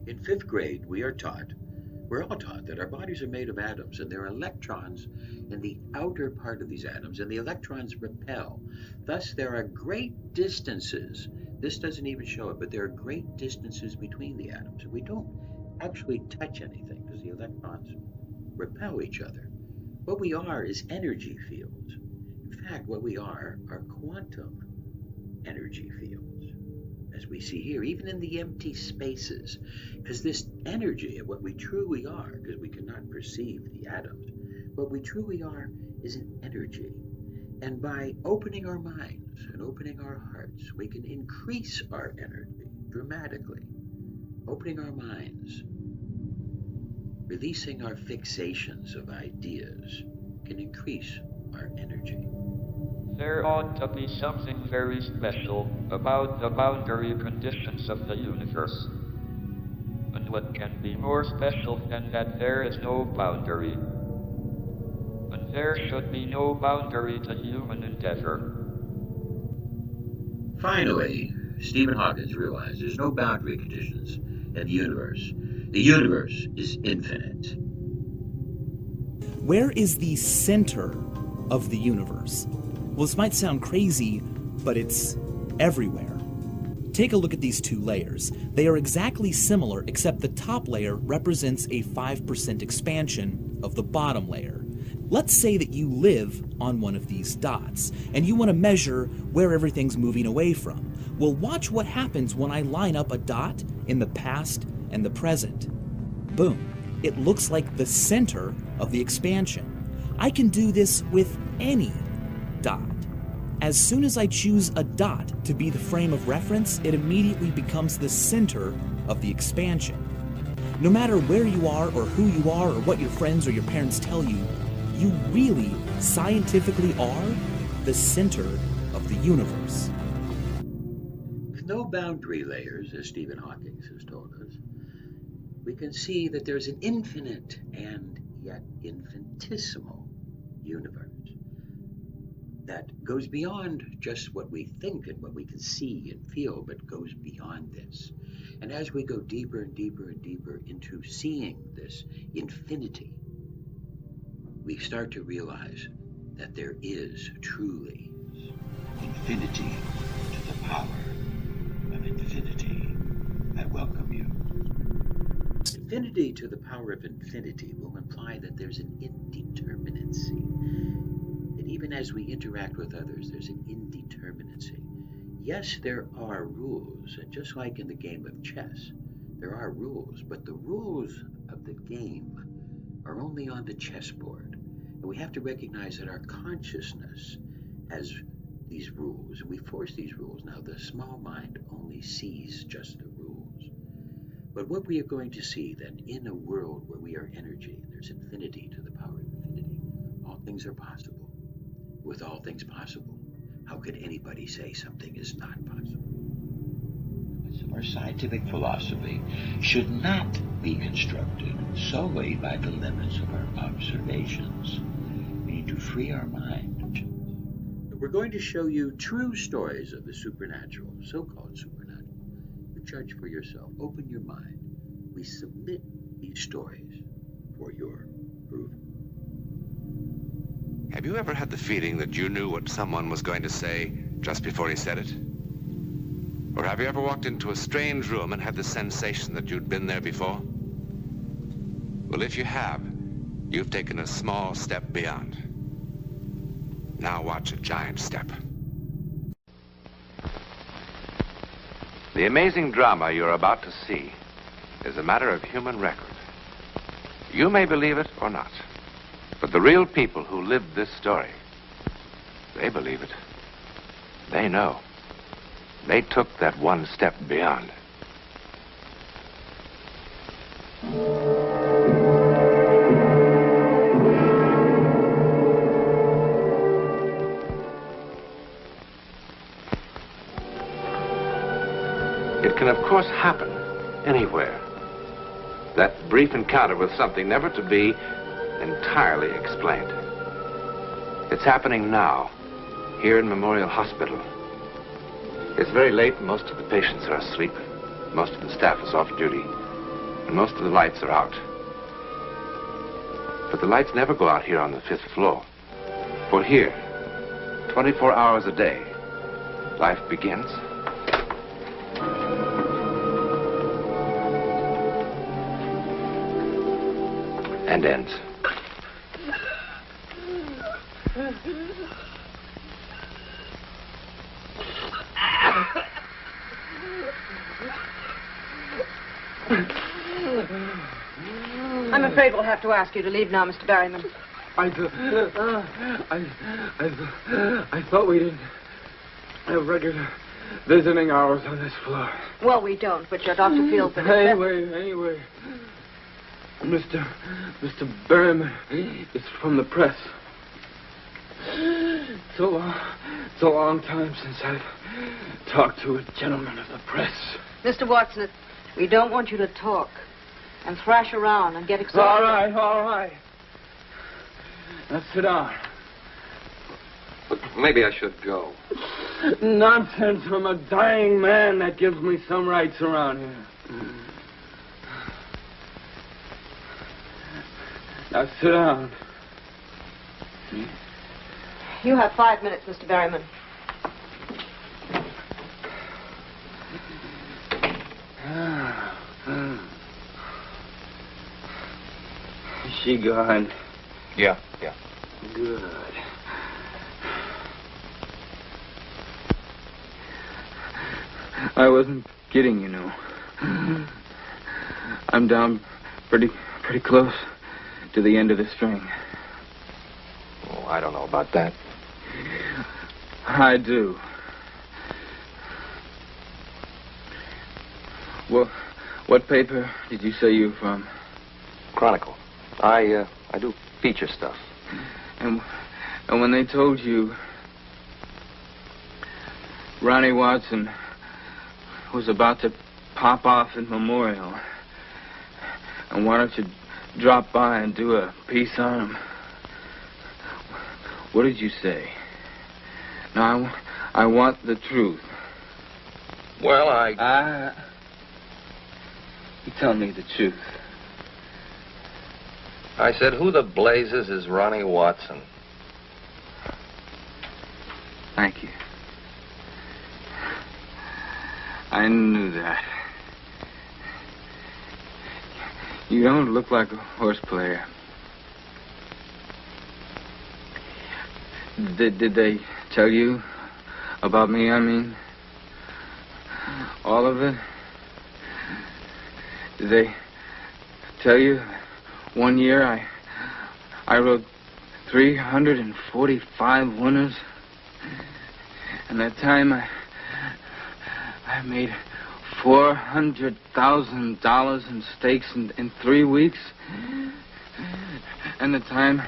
In fifth grade, we're all taught that our bodies are made of atoms, and there are electrons in the outer part of these atoms, and the electrons repel. Thus, there are great distances. This doesn't even show it, but there are great distances between the atoms. We don't actually touch anything because the electrons repel each other. What we are is energy fields. In fact, what we are quantum energy fields, as we see here, even in the empty spaces, because this energy of what we truly are, because we cannot perceive the atoms, what we truly are is an energy. And by opening our minds and opening our hearts, we can increase our energy dramatically. Opening our minds, releasing our fixations of ideas, can increase our energy. There ought to be something very special about the boundary conditions of the universe. And what can be more special than that there is no boundary? And there should be no boundary to human endeavor. Finally, Stephen Hawking realized there's no boundary conditions in the universe. The universe is infinite. Where is the center of the universe? Well, this might sound crazy, but it's everywhere. Take a look at these two layers. They are exactly similar, except the top layer represents a 5% expansion of the bottom layer. Let's say that you live on one of these dots, and you want to measure where everything's moving away from. Well, watch what happens when I line up a dot in the past and the present. Boom. It looks like the center of the expansion. I can do this with any dot. As soon as I choose a dot to be the frame of reference, it immediately becomes the center of the expansion. No matter where you are or who you are or what your friends or your parents tell you, you really scientifically are the center of the universe. With no boundary layers, as Stephen Hawking has told us, we can see that there's an infinite and yet infinitesimal universe that goes beyond just what we think and what we can see and feel, but goes beyond this. And as we go deeper and deeper and deeper into seeing this infinity, we start to realize that there is truly infinity to the power of infinity. I welcome you. Infinity to the power of infinity will imply that there's an indeterminacy. That even as we interact with others, there's an indeterminacy. Yes, there are rules, and just like in the game of chess, there are rules, but the rules of the game are only on the chessboard. And we have to recognize that our consciousness has these rules, and we force these rules. Now, the small mind only sees just the rules. But what we are going to see then, in a world where we are energy, and there's infinity to the power of infinity, all things are possible. With all things possible, how could anybody say something is not possible? Our scientific philosophy should not be constructed solely by the limits of our observations. We need to free our mind. We're going to show you true stories of the supernatural, so-called supernatural. You judge for yourself. Open your mind. We submit these stories for your approval. Have you ever had the feeling that you knew what someone was going to say just before he said it? Or have you ever walked into a strange room and had the sensation that you'd been there before? Well, if you have, you've taken a small step beyond. Now watch a giant step. The amazing drama you're about to see is a matter of human record. You may believe it or not, but the real people who lived this story, they believe it. They know. They took that one step beyond. It can, of course, happen anywhere. That brief encounter with something never to be entirely explained. It's happening now, here in Memorial Hospital. It's very late and most of the patients are asleep. Most of the staff is off duty. and most of the lights are out. But the lights never go out here on the 5th floor. For here, 24 hours a day, life begins and ends. I'm afraid we'll have to ask you to leave now, Mr. Barryman. I thought we didn't have regular visiting hours on this floor. Well, we don't, but your doctor feels that... Anyway. Mr. Berryman is from the press. It's a long time since I've talked to a gentleman of the press. Mr. Watson, we don't want you to talk and thrash around and get excited. All right. Now sit down. But maybe I should go. Nonsense. I'm a dying man. That gives me some rights around here. Now sit down. You have 5 minutes, Mr. Barryman. Is she gone? Yeah. Good. I wasn't kidding, you know. I'm down pretty close to the end of the string. Oh, I don't know about that. I do. Well, what paper did you say you were from? Chronicle. I do feature stuff. And when they told you Ronnie Watson was about to pop off in Memorial and wanted to drop by and do a piece on him, what did you say? Now, I want the truth. Well, You tell me the truth. I said, who the blazes is Ronnie Watson? Thank you. I knew that. You don't look like a horse player. Did they tell you about me, I mean? All of it? Did they tell you one year I rode 345 winners? And that time I made $400,000 in stakes in 3 weeks. And the time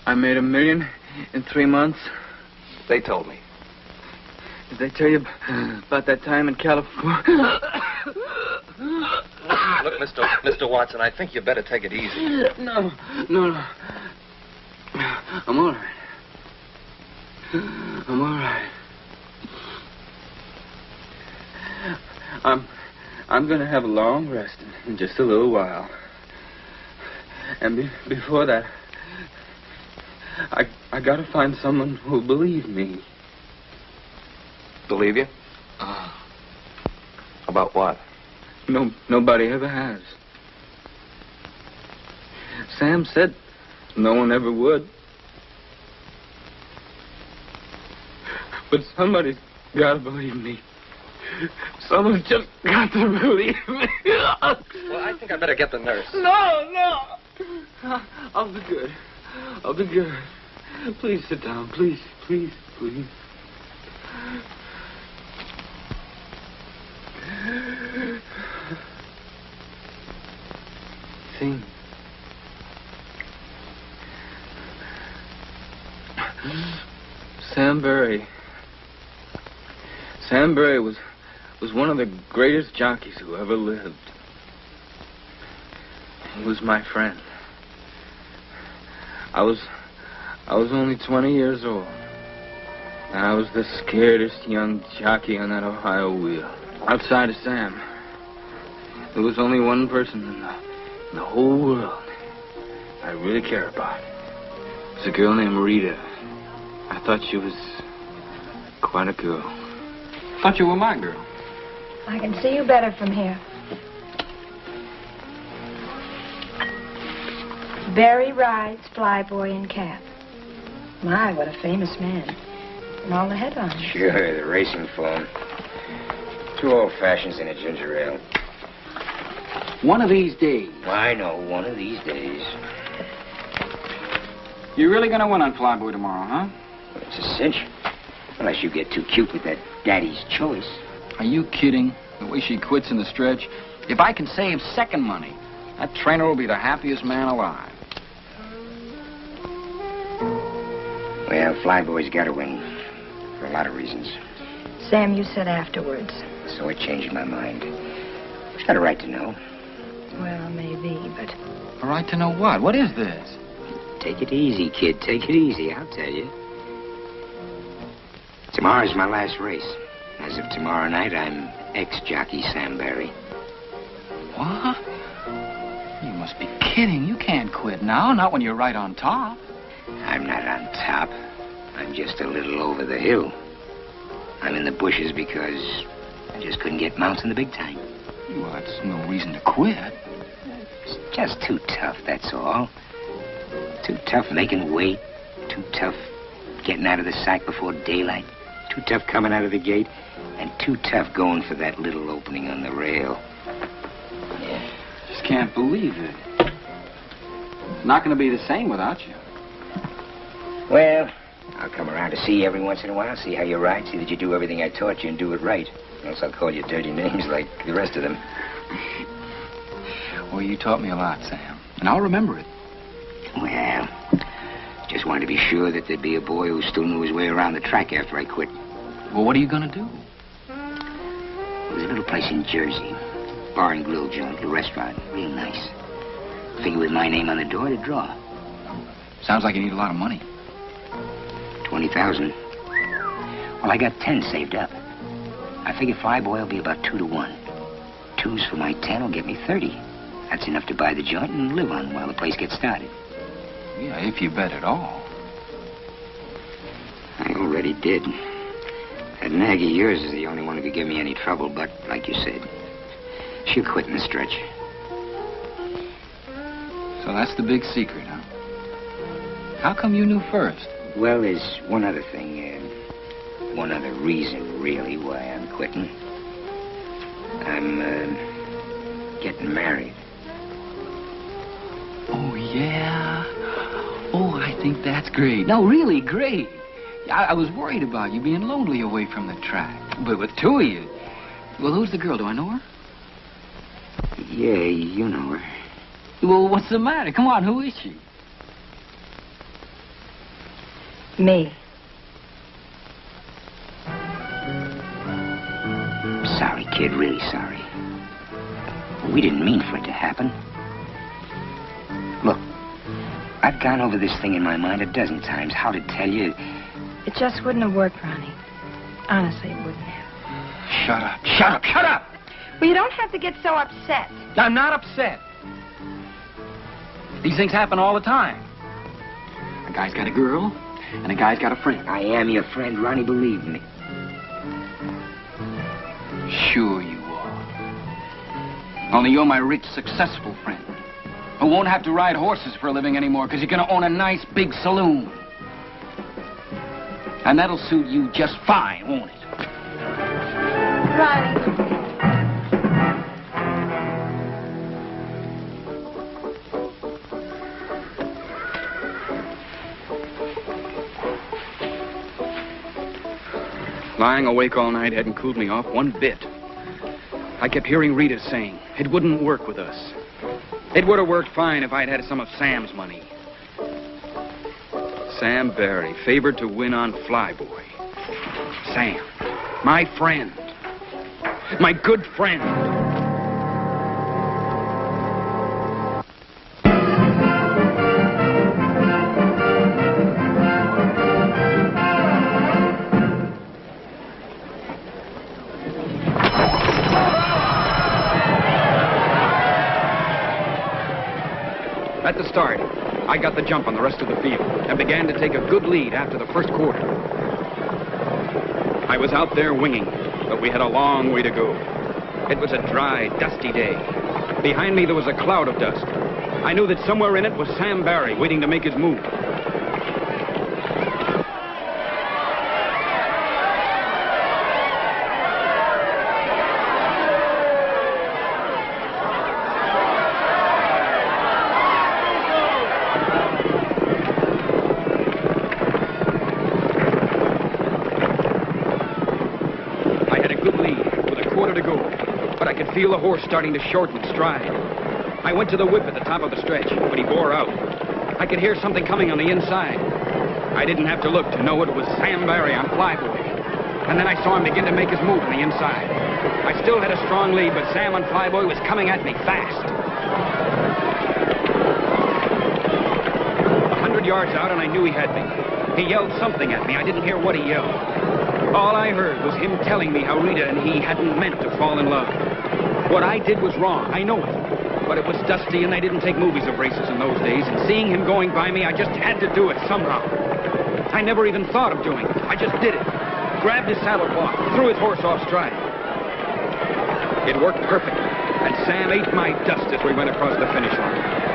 I made $1 million in 3 months. They told me. Did they tell you about that time in California? Look, Mr. Watson, I think you better take it easy. No. I'm all right. I'm gonna have a long rest in just a little while. And before that, I gotta find someone who'll believe me. Believe you? About what? Nobody ever has. Sam said no one ever would. But somebody's gotta believe me. Someone's just got to believe me. Well, I think I better get the nurse. No. I'll be good. Please sit down. Please. See? Sam Berry was one of the greatest jockeys who ever lived. He was my friend. I was only 20 years old, and I was the scaredest young jockey on that Ohio wheel. Outside of Sam, there was only one person in the whole world I really care about. It was a girl named Rita. I thought she was quite a girl. Thought you were my girl. I can see you better from here. Barry rides Flyboy in Cap. My, what a famous man. And all the headlines. Sure, the racing phone. 2 old fashions and a ginger ale. One of these days. I know, one of these days. You're really gonna win on Flyboy tomorrow, huh? Well, it's a cinch. Unless you get too cute with that daddy's choice. Are you kidding? The way she quits in the stretch. If I can save second money, that trainer will be the happiest man alive. Well, Flyboy's got to win. For a lot of reasons. Sam, you said afterwards. So I changed my mind. She's got a right to know. Well, maybe, but... A right to know what? What is this? Take it easy, kid. Take it easy, I'll tell you. Tomorrow's my last race. As of tomorrow night, I'm ex-jockey Sam Barry. What? You must be kidding. You can't quit now, not when you're right on top. I'm not on top. I'm just a little over the hill. I'm in the bushes because I just couldn't get mounts in the big time. Well, that's no reason to quit. It's just too tough, that's all. Too tough making weight. Too tough getting out of the sack before daylight. Too tough coming out of the gate. And too tough going for that little opening on the rail. Yeah. Just can't believe it. It's not going to be the same without you. Well, I'll come around to see you every once in a while, see how you ride, see that you do everything I taught you and do it right. Or else I'll call you dirty names like the rest of them. Well, you taught me a lot, Sam. And I'll remember it. Well, just wanted to be sure that there'd be a boy who still knew his way around the track after I quit. Well, what are you going to do? There's a little place in Jersey. Bar and grill joint, little restaurant. Real nice. Figure with my name on the door to draw. Sounds like you need a lot of money. 20,000. Well, I got 10 saved up. I figure Flyboy will be about 2 to 1. 2s for my 10 will get me 30. That's enough to buy the joint and live on while the place gets started. Yeah, if you bet at all. I already did. That nag of yours is the only one who could give me any trouble, but, like you said, she'll quit in the stretch. So that's the big secret, huh? How come you knew first? Well, there's one other thing, one other reason, really, why I'm quitting. I'm, getting married. Oh, yeah? Oh, I think that's great. No, really great. I was worried about you being lonely away from the track. But with 2 of you... Well, who's the girl? Do I know her? Yeah, you know her. Well, what's the matter? Come on, who is she? Me. Sorry, kid, really sorry. We didn't mean for it to happen. Look, I've gone over this thing in my mind a dozen times. How to tell you... It just wouldn't have worked, Ronnie. Honestly, it wouldn't have. Shut up. Shut up. Shut up! Well, you don't have to get so upset. I'm not upset. These things happen all the time. A guy's got a girl, and a guy's got a friend. I am your friend, Ronnie, believe me. Sure you are. Only you're my rich, successful friend, who won't have to ride horses for a living anymore because you're going to own a nice, big saloon. And that'll suit you just fine, won't it? Ronnie. Lying awake all night hadn't cooled me off one bit. I kept hearing Rita saying it wouldn't work with us. It would have worked fine if I'd had some of Sam's money. Sam Barry, favored to win on Flyboy. Sam, my friend. My good friend. At the start, I got the jump on the rest of the field and began to take a good lead after the first quarter. I was out there winging, but we had a long way to go. It was a dry, dusty day. Behind me, there was a cloud of dust. I knew that somewhere in it was Sam Barry waiting to make his move. Feel the horse starting to shorten stride. I went to the whip at the top of the stretch, but he bore out. I could hear something coming on the inside. I didn't have to look to know it was Sam Barry on Flyboy. And then I saw him begin to make his move on the inside. I still had a strong lead, but Sam on Flyboy was coming at me fast. 100 yards out, and I knew he had me. He yelled something at me. I didn't hear what he yelled. All I heard was him telling me how Rita and he hadn't meant to fall in love. What I did was wrong, I know it. But it was dusty and they didn't take movies of races in those days, and seeing him going by me, I just had to do it somehow. I never even thought of doing it. I just did it. Grabbed his saddle cloth, threw his horse off stride. It worked perfectly, and Sam ate my dust as we went across the finish line.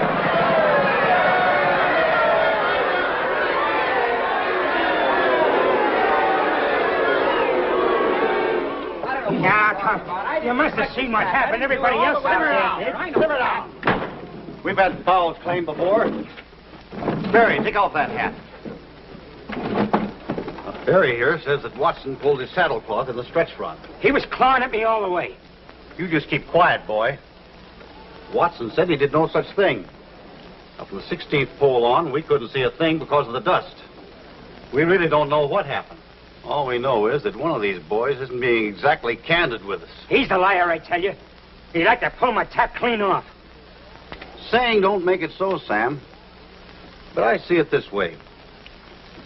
Now, Tom, you must have seen what happened. Everybody else out there did. Simmer down. We've had fouls claimed before. Barry, take off that hat. Barry here says that Watson pulled his saddlecloth in the stretch run. He was clawing at me all the way. You just keep quiet, boy. Watson said he did no such thing. Now, from the 16th pole on, we couldn't see a thing because of the dust. We really don't know what happened. All we know is that one of these boys isn't being exactly candid with us. He's the liar, I tell you. He'd like to pull my tap clean off. Saying don't make it so, Sam. But I see it this way.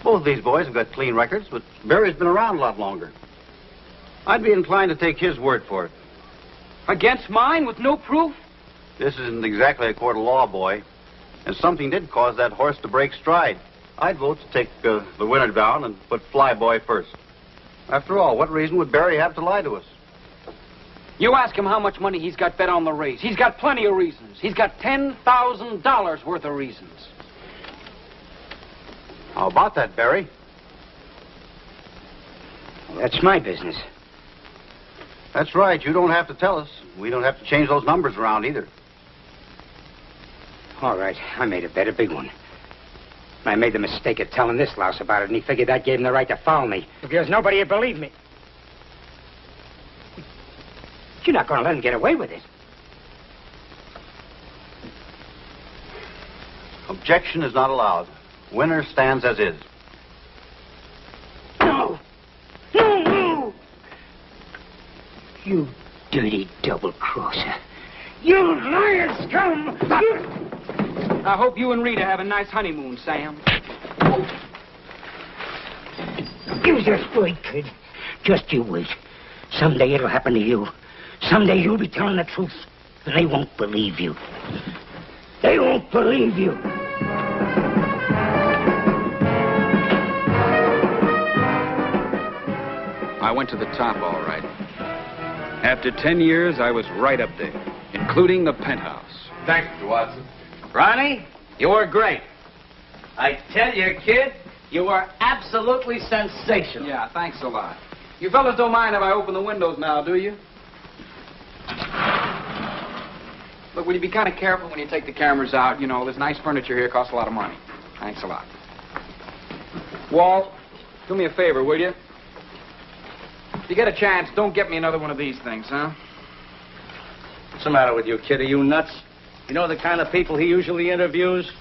Both of these boys have got clean records, but Barry's been around a lot longer. I'd be inclined to take his word for it. Against mine with no proof? This isn't exactly a court of law, boy. And something did cause that horse to break stride. I'd vote to take the winner down and put Flyboy first. After all, what reason would Barry have to lie to us? You ask him how much money he's got bet on the race. He's got plenty of reasons. He's got $10,000 worth of reasons. How about that, Barry? Well, that's my business. That's right. You don't have to tell us. We don't have to change those numbers around either. All right. I made a bet, a big one. I made the mistake of telling this louse about it, and he figured that gave him the right to foul me. Because nobody would believe me. You're not going to let him get away with it. Objection is not allowed. Winner stands as is. No! No, no! You dirty double-crosser. You liar scum! I hope you and Rita have a nice honeymoon, Sam. You just wait, kid. Just you wait. Someday it'll happen to you. Someday you'll be telling the truth, and they won't believe you. They won't believe you. I went to the top, all right. After 10 years, I was right up there, including the penthouse. Thanks, Mr. Watson. Ronnie, you were great. I tell you, kid, you were absolutely sensational. Yeah, thanks a lot. You fellas don't mind if I open the windows now, do you? Look, will you be kind of careful when you take the cameras out? You know, this nice furniture here costs a lot of money. Thanks a lot. Walt, do me a favor, will you? If you get a chance, don't get me another one of these things, huh? What's the matter with you, kid? Are you nuts? You know the kind of people he usually interviews?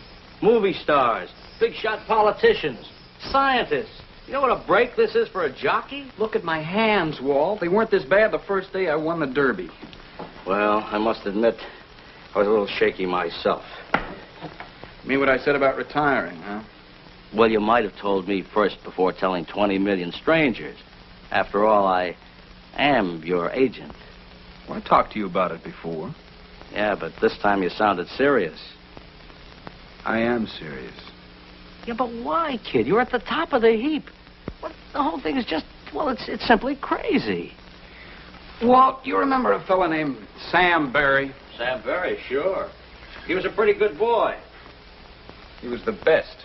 Movie stars, big-shot politicians, scientists. You know what a break this is for a jockey? Look at my hands, Walt. They weren't this bad the first day I won the Derby. Well, I must admit, I was a little shaky myself. Mean what I said about retiring, huh? Well, you might have told me first before telling 20 million strangers. After all, I am your agent. Well, I talked to you about it before. Yeah, but this time you sounded serious. I am serious. Yeah, but why, kid? You're at the top of the heap. Well, the whole thing is just, well, it's simply crazy. Walt, you remember a fella named Sam Barry? Sam Barry, sure. He was a pretty good boy. He was the best.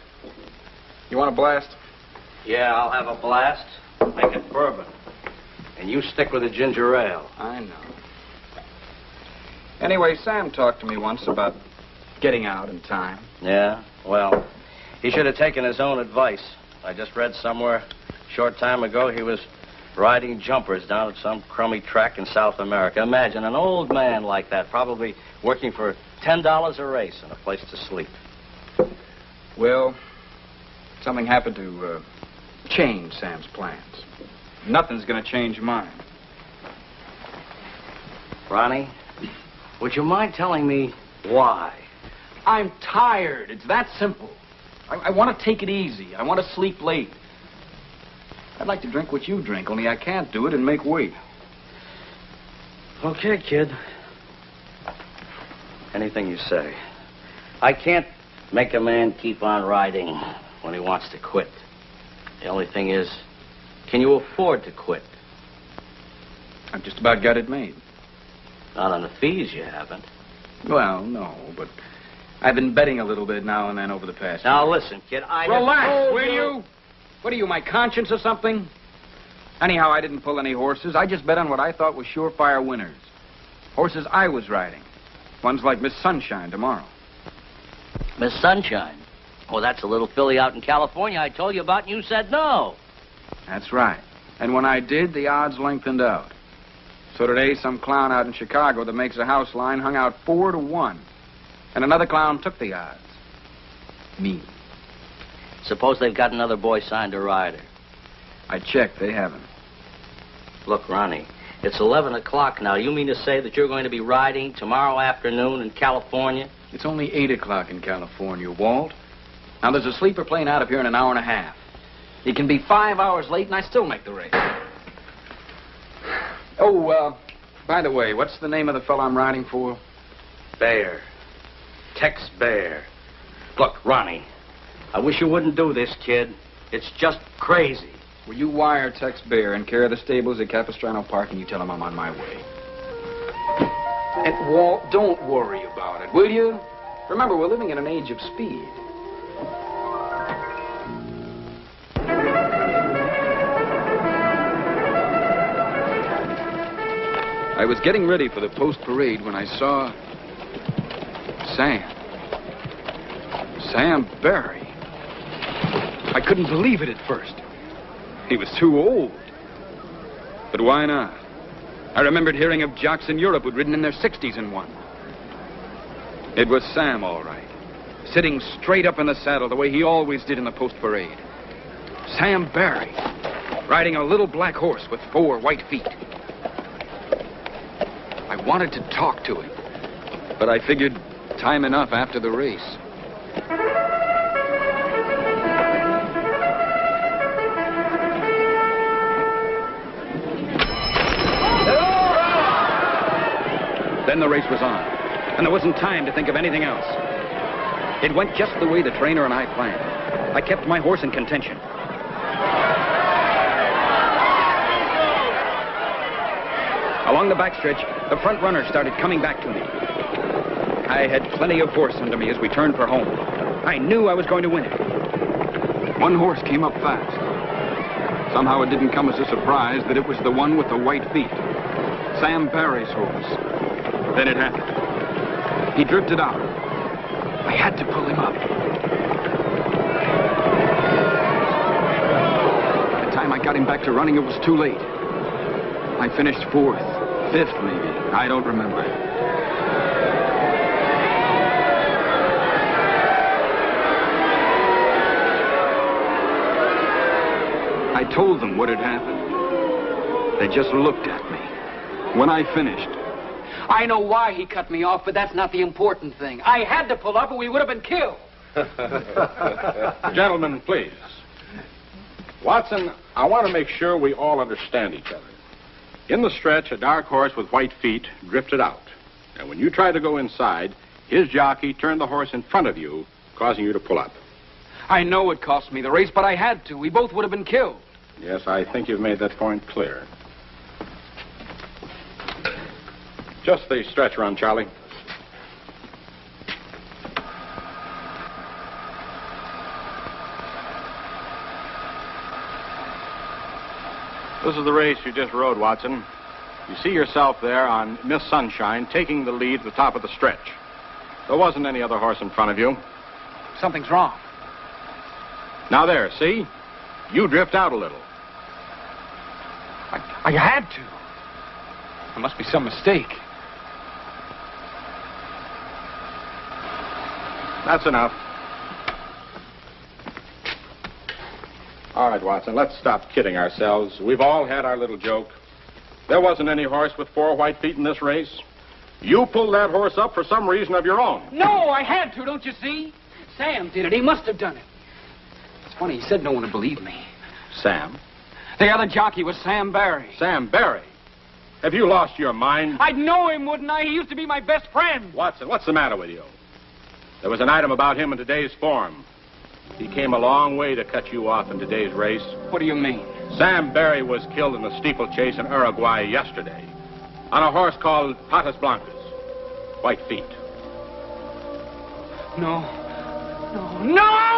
You want a blast? Yeah, I'll have a blast. Make it bourbon. And you stick with the ginger ale. I know. Anyway, Sam talked to me once about getting out in time. Yeah? Well, he should have taken his own advice. I just read somewhere a short time ago he was riding jumpers down at some crummy track in South America. Imagine an old man like that, probably working for $10 a race and a place to sleep. Well, something happened to change Sam's plans. Nothing's going to change mine. Ronnie, would you mind telling me why? I'm tired. It's that simple. I want to take it easy. I want to sleep late. I'd like to drink what you drink, only I can't do it and make weight. Okay, kid. Anything you say. I can't make a man keep on riding when he wants to quit. The only thing is, can you afford to quit? I've just about got it made. Not on the fees, you haven't. Well, no, but I've been betting a little bit now and then over the past Now, year. listen, kid, I... Relax, will you? What are you, my conscience or something? Anyhow, I didn't pull any horses. I just bet on what I thought was surefire winners. Horses I was riding. Ones like Miss Sunshine tomorrow. Miss Sunshine? Oh, that's a little filly out in California I told you about, and you said no. That's right. And when I did, the odds lengthened out. So today, some clown out in Chicago that makes a house line hung out 4-1. And another clown took the odds. Me. Suppose they've got another boy signed to ride her. I checked. They haven't. Look, Ronnie, it's 11 o'clock now. You mean to say that you're going to be riding tomorrow afternoon in California? It's only 8 o'clock in California, Walt. Now, there's a sleeper plane out of here in an hour and a half. It can be 5 hours late, and I still make the race. Oh, by the way, what's the name of the fellow I'm riding for? Bear. Tex Bear. Look, Ronnie, I wish you wouldn't do this, kid. It's just crazy. Will you wire Tex Bear and care of the stables at Capistrano Park, and you tell him I'm on my way? And Walt, don't worry about it, will you? Remember, we're living in an age of speed. I was getting ready for the post-parade when I saw Sam Barry. I couldn't believe it at first. He was too old. But why not? I remembered hearing of jocks in Europe who'd ridden in their 60s and won. It was Sam, all right. Sitting straight up in the saddle the way he always did in the post-parade. Sam Barry, riding a little black horse with 4 white feet. I wanted to talk to him, but I figured time enough after the race. Then the race was on, and there wasn't time to think of anything else. It went just the way the trainer and I planned. I kept my horse in contention. Along the backstretch, the front runner started coming back to me. I had plenty of force under me as we turned for home. I knew I was going to win it. One horse came up fast. Somehow it didn't come as a surprise that it was the one with the white feet. Sam Barry's horse. Then it happened. He drifted out. I had to pull him up. By the time I got him back to running, it was too late. I finished 4th, 5th maybe. I don't remember. I told them what had happened. They just looked at me. When I finished, I know why he cut me off, but that's not the important thing. I had to pull up or we would have been killed. Gentlemen, please. Watson, I want to make sure we all understand each other. In the stretch, a dark horse with white feet drifted out. And when you tried to go inside, his jockey turned the horse in front of you causing you to pull up. I know it cost me the race, but I had to. We both would have been killed. Yes, I think you've made that point clear. Just the stretch run, Charlie. This is the race you just rode, Watson. You see yourself there on Miss Sunshine taking the lead at the top of the stretch. There wasn't any other horse in front of you. Something's wrong. Now there, see? You drift out a little. I had to. There must be some mistake. That's enough. All right, Watson, let's stop kidding ourselves. We've all had our little joke. There wasn't any horse with 4 white feet in this race. You pulled that horse up for some reason of your own. No, I had to, don't you see? Sam did it. He must have done it. It's funny, he said no one would believe me. Sam? The other jockey was Sam Barry. Sam Barry? Have you lost your mind? I'd know him, wouldn't I? He used to be my best friend. Watson, what's the matter with you? There was an item about him in today's form. He came a long way to cut you off in today's race. What do you mean? Sam Barry was killed in a steeplechase in Uruguay yesterday on a horse called Patas Blancas. White feet. No. No!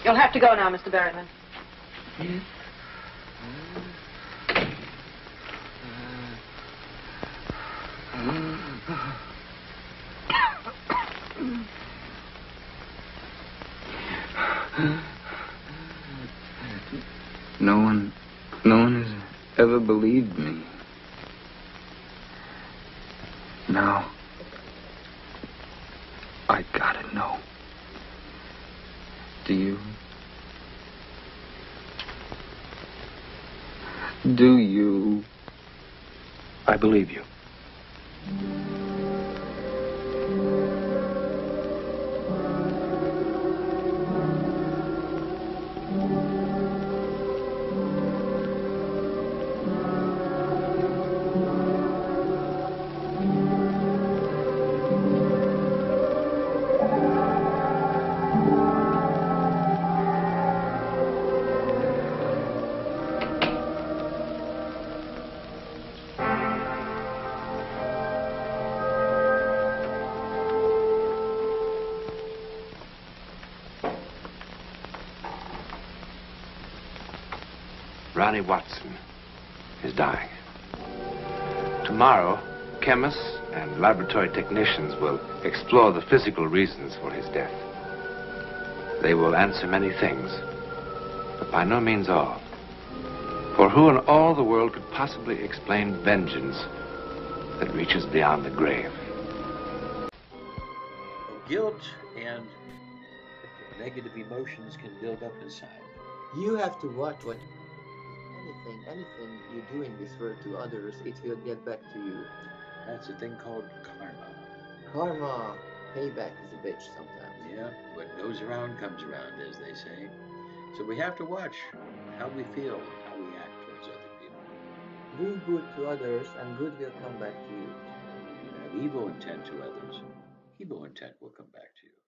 You'll have to go now, Mr. Berryman. No one has ever believed me. Now, I gotta know. Do you? Do you? I believe you. Ronnie Watson is dying. Tomorrow, chemists and laboratory technicians will explore the physical reasons for his death. They will answer many things, but by no means all. For who in all the world could possibly explain vengeance that reaches beyond the grave? Guilt and negative emotions can build up inside. You have to watch what anything you do in this world to others, it will get back to you. That's a thing called karma. Karma, payback is a bitch sometimes. Yeah, what goes around comes around, as they say. So we have to watch how we feel, how we act towards other people. Do good to others, and good will come back to you. If you have evil intent to others, evil intent will come back to you.